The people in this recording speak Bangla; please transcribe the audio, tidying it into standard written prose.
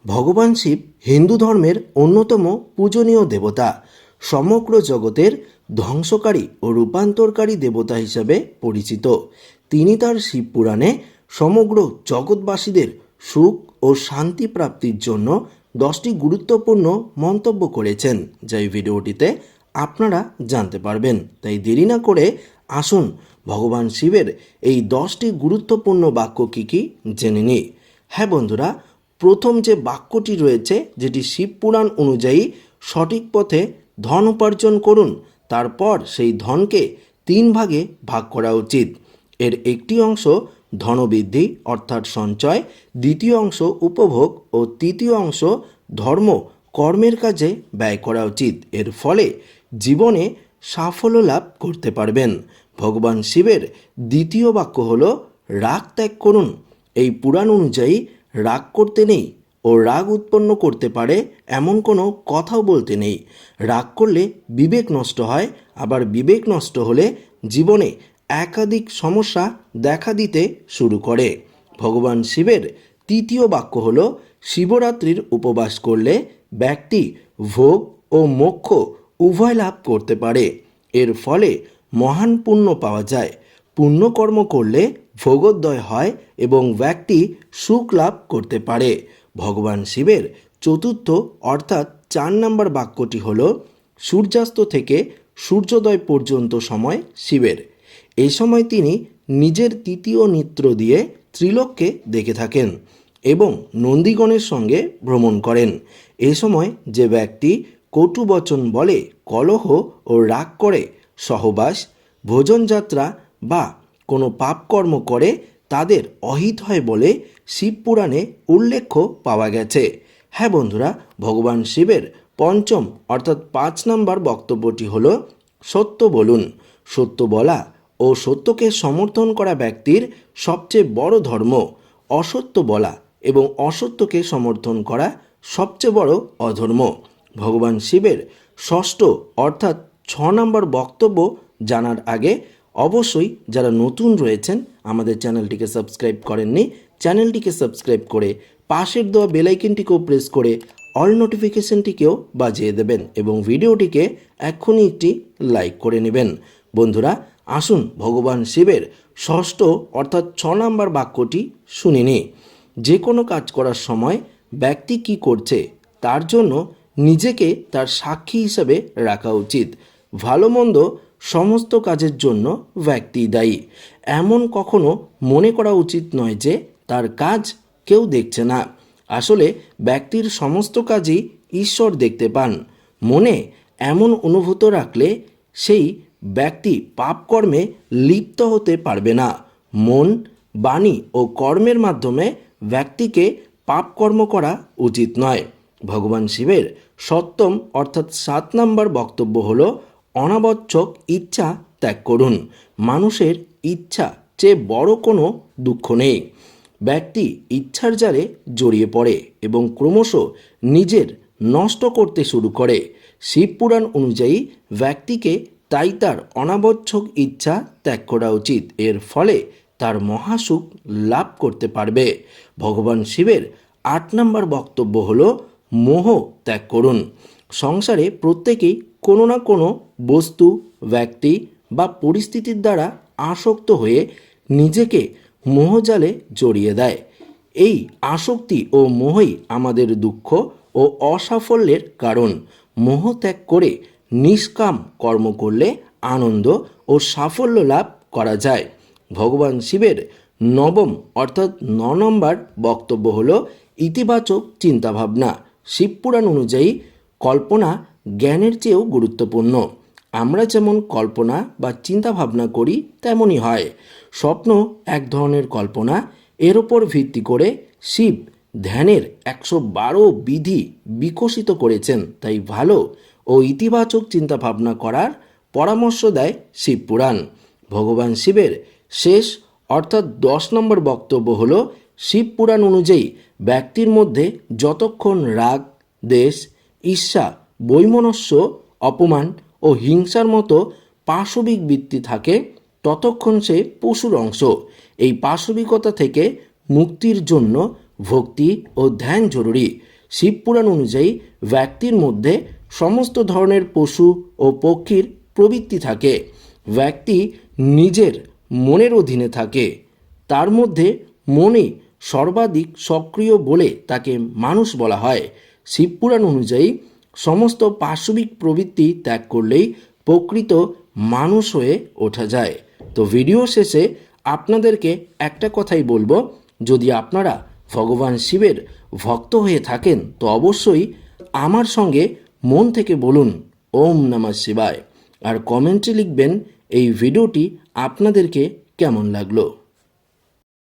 ভগবান শিব হিন্দু ধর্মের অন্যতম পূজনীয় দেবতা, সমগ্র জগতের ধ্বংসকারী ও রূপান্তরকারী দেবতা হিসেবে পরিচিত। তিনি তার শিব পুরাণে সমগ্র জগৎবাসীদের সুখ ও শান্তি প্রাপ্তির জন্য 10টি গুরুত্বপূর্ণ মন্তব্য করেছেন, যা এই ভিডিওটিতে আপনারা জানতে পারবেন। তাই দেরি না করে আসুন ভগবান শিবের এই 10টি গুরুত্বপূর্ণ বাক্য কী জেনে নিই। হ্যাঁ বন্ধুরা, প্রথম যে বাক্যটি রয়েছে, যেটি শিব পুরাণ অনুযায়ী সঠিক পথে ধন উপার্জন করুন, তারপর সেই ধনকে 3 ভাগে ভাগ করা উচিত। এর একটি অংশ ধনবৃদ্ধি অর্থাৎ সঞ্চয়, দ্বিতীয় অংশ উপভোগ ও তৃতীয় অংশ ধর্ম কর্মের কাজে ব্যয় করা উচিত। এর ফলে জীবনে সাফল্য লাভ করতে পারবেন। ভগবান শিবের দ্বিতীয় বাক্য হল রাগ ত্যাগ করুন। এই পুরাণ অনুযায়ী রাগ করতে নেই ও রাগ উৎপন্ন করতে পারে এমন কোনো কথাও বলতে নেই। রাগ করলে বিবেক নষ্ট হয়, আবার বিবেক নষ্ট হলে জীবনে একাধিক সমস্যা দেখা দিতে শুরু করে। ভগবান শিবের তৃতীয় বাক্য হল শিবরাত্রির উপবাস করলে ব্যক্তি ভোগ ও মোক্ষ উভয় লাভ করতে পারে। এর ফলে মহান পুণ্য পাওয়া যায়। পুণ্যকর্ম করলে ভোগোদয় হয় এবং ব্যক্তি সুখ লাভ করতে পারে। ভগবান শিবের চতুর্থ অর্থাৎ 4 নম্বর বাক্যটি হল সূর্যাস্ত থেকে সূর্যোদয় পর্যন্ত সময় শিবের। এই সময় তিনি নিজের তৃতীয় নেত্র দিয়ে ত্রিলোককে দেখে থাকেন এবং নন্দীগণের সঙ্গে ভ্রমণ করেন। এই সময় যে ব্যক্তি কটু বচন বলে, কলহ ও রাগ করে, সহবাস, ভোজনযাত্রা বা কোনো পাপকর্ম করে, তাদের অহিত হয় বলে শিবপুরাণে উল্লেখ পাওয়া গেছে। হ্যাঁ বন্ধুরা, ভগবান শিবের পঞ্চম অর্থাৎ 5 নম্বর বক্তব্যটি হল সত্য বলুন। সত্য বলা ও সত্যকে সমর্থন করা ব্যক্তির সবচেয়ে বড় ধর্ম। অসত্য বলা এবং অসত্যকে সমর্থন করা সবচেয়ে বড় অধর্ম। ভগবান শিবের ষষ্ঠ অর্থাৎ 6 নম্বর বক্তব্য জানার আগে অবশ্যই যারা নতুন রয়েছেন আমাদের চ্যানেলটিকে সাবস্ক্রাইব করেননি, চ্যানেলটিকে সাবস্ক্রাইব করে পাশের দেওয়া বেল আইকনটিকেও প্রেস করে অল নোটিফিকেশনটিকেও বাজিয়ে দেবেন এবং ভিডিওটিকে এক্ষুনি একটি লাইক করে নেবেন। বন্ধুরা আসুন ভগবান শিবের ষষ্ঠ অর্থাৎ 6 নম্বর বাক্যটি শুনে নিই। যে কোনো কাজ করার সময় ব্যক্তি কি করছে তার জন্য নিজেকে তার সাক্ষী হিসেবে রাখা উচিত। ভালো মন্দ সমস্ত কাজের জন্য ব্যক্তি দায়ী। এমন কখনো মনে করা উচিত নয় যে তার কাজ কেউ দেখছে না। আসলে ব্যক্তির সমস্ত কাজই ঈশ্বর দেখতে পান। মনে এমন অনুভূত রাখলে সেই ব্যক্তি পাপকর্মে লিপ্ত হতে পারবে না। মন, বাণী ও কর্মের মাধ্যমে ব্যক্তিকে পাপকর্ম করা উচিত নয়। ভগবান শিবের সপ্তম অর্থাৎ 7 নম্বর বক্তব্য হল অনাবশ্যক ইচ্ছা ত্যাগ করুন। মানুষের ইচ্ছা চেয়ে বড় কোনো দুঃখ নেই। ব্যক্তি ইচ্ছার জালে জড়িয়ে পড়ে এবং ক্রমশ নিজের নষ্ট করতে শুরু করে। শিবপুরাণ অনুযায়ী ব্যক্তিকে তাই তার অনাবশ্যক ইচ্ছা ত্যাগ করা উচিত। এর ফলে তার মহাসুখ লাভ করতে পারবে। ভগবান শিবের 8 নম্বর বক্তব্য হল মোহ ত্যাগ করুন। সংসারে প্রত্যেকেই কোনো না কোনো বস্তু, ব্যক্তি বা পরিস্থিতির দ্বারা আসক্ত হয়ে নিজেকে মোহজালে জড়িয়ে দেয়। এই আসক্তি ও মোহই আমাদের দুঃখ ও অসাফল্যের কারণ। মোহ ত্যাগ করে নিষ্কাম কর্ম করলে আনন্দ ও সাফল্য লাভ করা যায়। ভগবান শিবের নবম অর্থাৎ 9 নম্বর বক্তব্য হল ইতিবাচক চিন্তাভাবনা। শিবপুরাণ অনুযায়ী কল্পনা জ্ঞানের চেয়েও গুরুত্বপূর্ণ। আমরা যেমন কল্পনা বা চিন্তা ভাবনা করি তেমনই হয়। স্বপ্ন এক ধরনের কল্পনা। এর ওপর ভিত্তি করে শিব ধ্যানের 112 বিধি বিকশিত করেছেন। তাই ভালো ও ইতিবাচক চিন্তা ভাবনা করার পরামর্শ দেয় শিবপুরাণ। ভগবান শিবের শেষ অর্থাৎ 10 নম্বর বক্তব্য হল শিবপুরাণ অনুযায়ী ব্যক্তির মধ্যে যতক্ষণ রাগ, দ্বেষ, ঈর্ষা, বৈমনস্য, অপমান ও হিংসার মতো পাশবিক বৃত্তি থাকে ততক্ষণ সে পশুর অংশ। এই পাশবিকতা থেকে মুক্তির জন্য ভক্তি ও ধ্যান জরুরি। শিবপুরাণ অনুযায়ী ব্যক্তির মধ্যে সমস্ত ধরনের পশু ও পক্ষীর প্রবৃত্তি থাকে। ব্যক্তি নিজের মনের অধীনে থাকে, তার মধ্যে মনই সর্বাধিক সক্রিয় বলে তাকে মানুষ বলা হয়। শিবপুরাণ অনুযায়ী সমস্ত পাশবিক প্রবৃত্তি ত্যাগ করলেই প্রকৃত মানুষ হয়ে ওঠা যায়। তো ভিডিও শেষে আপনাদেরকে একটা কথাই বলবো, যদি আপনারা ভগবান শিবের ভক্ত হয়ে থাকেন তো অবশ্যই আমার সঙ্গে মন থেকে বলুন ওম নমঃ শিবায়, আর কমেন্টে লিখবেন এই ভিডিওটি আপনাদেরকে কেমন লাগলো।